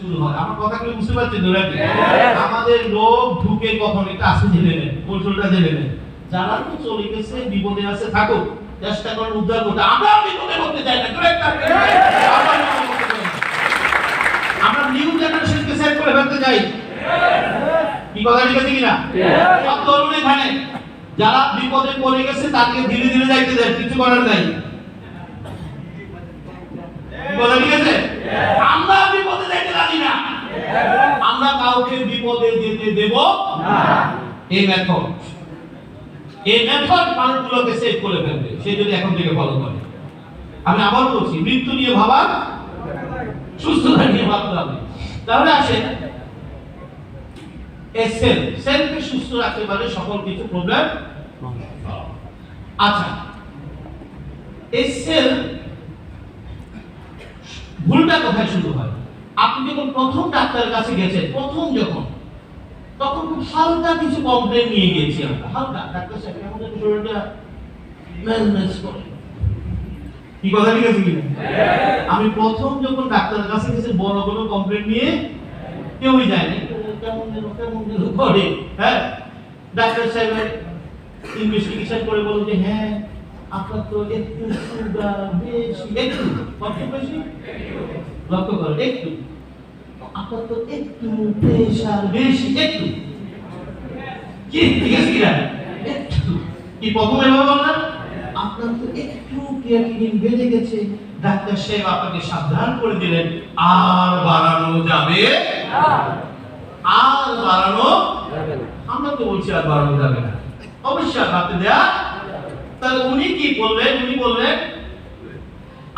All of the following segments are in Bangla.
শুরু হয়। আমার কথাগুলো বুঝতে পারছেন তো নাকি? আমাদের লোক ঢুকে কখন এটা আসে জেনে নেন, কৌশলটা জেনে নেন। যারা তো চলে গেছে, বিপদে আছে, থাকো, চেষ্টা করেন উদ্ধার করতে। আমরা বিপদে করতে চাই না, আমরা নিউ জেনারেশনকে সেট করে ফেলতে চাই। কি কথা ঠিক আছে কিনা? সব তরুণ এখানে যারা বিপদে পড়ে গেছে তাকে ধীরে ধীরে যাইতে দেন, কিছু করার নাই। কথা ঠিক আছে? আমরা বিপদে যাইতে রাজি না, আমরা কাউকে বিপদে যেতে দেব না। এই মেথড মানুষগুলোকে সেভ করে ফেলবে, সে যদি এখন থেকে ফলো করে। আমি আবার বলছি, মৃত্যু নিয়ে ভাবা, সুস্থতা নিয়ে ভাবতে হবে। তাহলে আসেন, সেলকে সুস্থ রাখতে পারে সকল কিছু প্রবলেম। আচ্ছা, এই সেল ভুলটা কোথায় শুরু হয়? আপনি যখন প্রথম ডাক্তারের কাছে গেছেন, তখন খুব হালকা কিছু কমপ্লেন নিয়ে গিয়েছি আমরা। হালকা, ডাক্তার সাহেব আমাদের শরীরটা ম্যানেজ করে। কি কথা ঠিক আছে কিনা? আমি প্রথম যখন ডাক্তারের কাছে গেছি, বড় কোনো কমপ্লেন নিয়ে কেউই যায়নি, কেমন করে। হ্যাঁ, ডাক্তার সাহেব ইনভেস্টিগেশন করে বলল যে হ্যাঁ আপনার তো একটু সুগার বেশি, একটু কত বেশি লক্ষ্য করেন, একটু আপনার তো একটু প্রেশার বেশি, একটু। কি ঠিক আছে কিনা? একটু কি প্রথমে বললেন আপনার তো একটু ক্রিয়েটিনিন বেড়ে গেছে। ডাক্তার সাহেব আপনাকে সাবধান করে দিলেন, আর বাড়ানো যাবে না, আর বাড়ানো যাবে না। আমরা তো বলছি আর বাড়ানো যাবে না, অবশ্যই বাড়তে দেয়া। তাহলে উনি কি বললেন? উনি বললেন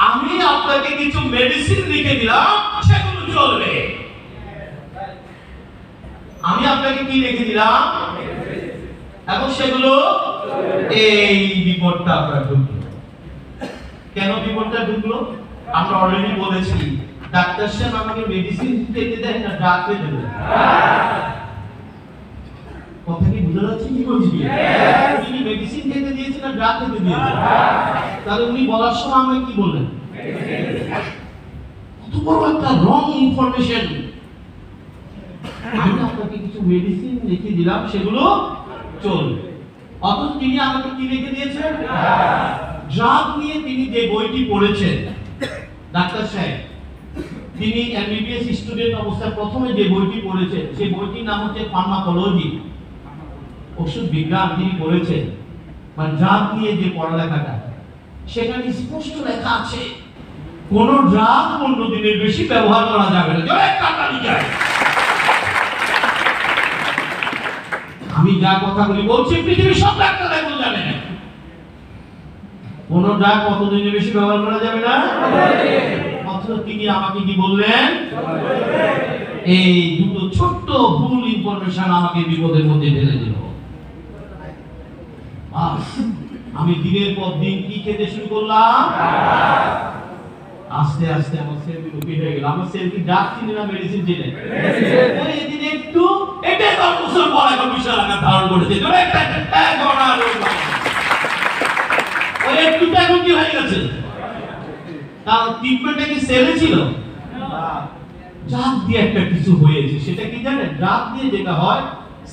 আমি আপনাকে কিছু মেডিসিন লিখে দিলাম, সেগুলো চলবে। আমি আপনাকে কি লিখে দিলাম এবং সেগুলো, এই রিপোর্টটা আপনার ঢুকলো। কেন রিপোর্টটা ঢুকলো? আমরা অলরেডি বলেছি, ডাক্তার সাহেব আমাকে মেডিসিন খেতে দেন না, ড্রাগ খেতে দেন। কথা কি বুঝা যাচ্ছে? কি বলছি? উনি মেডিসিন খেতে দিয়েছেন না ড্রাগ খেতে দিয়েছেন? তাহলে উনি বলার সময় আমাকে কি বললেন? কত বড় একটা রং ইনফরমেশন। আমি আপনাকে কিছু মেডিসিন লিখে দিলাম, সেগুলো চলবে। অথচ তিনি আমাকে কি লিখে দিয়েছেন? ড্রাগ নিয়ে তিনি যে বইটি পড়েছেন, ডাক্তার সাহেব তিনি এমবিবিএস স্টুডেন্ট অবস্থায় প্রথমে যে বইটি পড়েছেন, সেই বইটির নাম হচ্ছে ফার্মাকোলজি, ওষুধ বিজ্ঞান তিনি পড়েছেন। মানে ড্রাগ নিয়ে যে পড়ালেখাটা, সেখানে স্পষ্ট লেখা আছে কোন ড্রাগ 15 দিনের বেশি ব্যবহার করা যাবে না। আমি যা কথাগুলি বলছি পৃথিবীর সব ডাক্তাররা এগুলো জানে। কোন ড্রাগ কতদিনের বেশি ব্যবহার করা যাবে না। অথচ তিনি আমাকে কি বললেন? এই দুটো ছোট্ট ভুল ইনফরমেশন আমাকে বিপদের মধ্যে ঢেলে দিল। আমি দিনের পর দিন কি খেতে শুরু করলাম, আস্তে আস্তে আমার সেলগুলো কেটে গেল। আমার সেলকে ড্রাগ চিনি না, মেডিসিন চিনি। ওই এদিন একটু, এটা 10 বছর পর এখন বিশাল আকার ধারণ করেছে। ওই একটুটা এখন কি হয়ে গেছে? তার ট্রিটমেন্টটা কি সেলে ছিল? ড্রাগ দিয়ে একটা কিছু হয়েছে। সেটা কি জানেন? ড্রাগ দিয়ে যেটা হয়,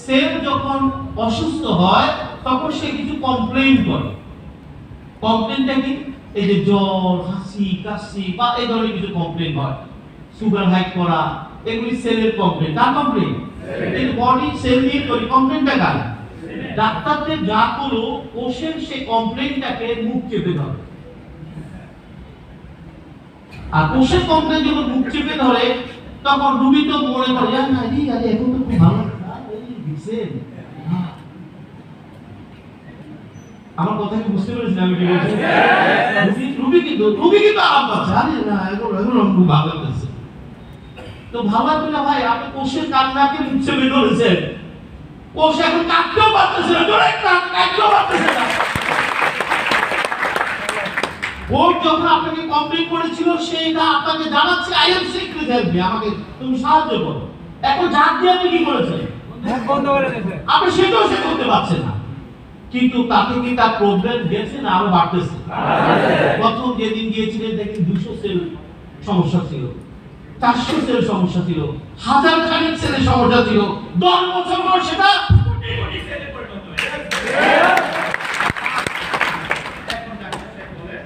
সেল যখন অসুস্থ হয় তখন সে কিছু কমপ্লেইন করে। কমপ্লেইনটা কি? এই যে জ্বর, হাসি, কাশি বা এই ধরনের কিছু কমপ্লেইন হয়, সুগার হাই করা, এগুলি সেলের কমপ্লেইন। কার কমপ্লেইন? এই বডি সেল দিয়ে তৈরি। কমপ্লেইনটা কার? ডাক্তারদের যা করলো, কোষের সেই কমপ্লেইনটাকে মুখ চেপে ধরে। আর কোষের কমপ্লেইন যখন মুখ চেপে ধরে, তখন রোগী তো মনে করে না, আরে এখন তো খুব ভালো দিচ্ছেন। আমার কথা কি বুঝতে পেরেছেন আমি কি বলছি? রোগী কিন্তু আরাম পাচ্ছে। আরে না, এগুলো খুব ভালো লাগছে। তো ভালো লাগবে না ভাই, আপনি কোষের কান্নাকে মুখ চেপে ধরেছেন, কোষ এখন কাঁদতেও পারতেছে না, কাঁদতেও পারতেছে না। বোর্ড যখন আপনাকে কমপ্লেইন করেছিল, সেইটা আপনাকে জানাচ্ছে আই এম সিক, আমাকে তুমি সাহায্য করো। এখন জাত দিয়ে আপনি কি করেছেন? বন্ধ করে দিয়েছেন। আপনি সেটাও সে করতে পারছেন না। কিন্তু তাতে কি তার প্রবলেম গেছে না আরো বাড়তেছে? প্রথম যেদিন গিয়েছিলেন দেখেন 200 সেল সমস্যা ছিল, 400 সেলের সমস্যা ছিল, 1000 খানিক সেলের সমস্যা ছিল, 10 বছর পর সেটা কোটি কোটি সেলে পরিণত হয়েছে। এখন ডাক্তার সাহেব বলেন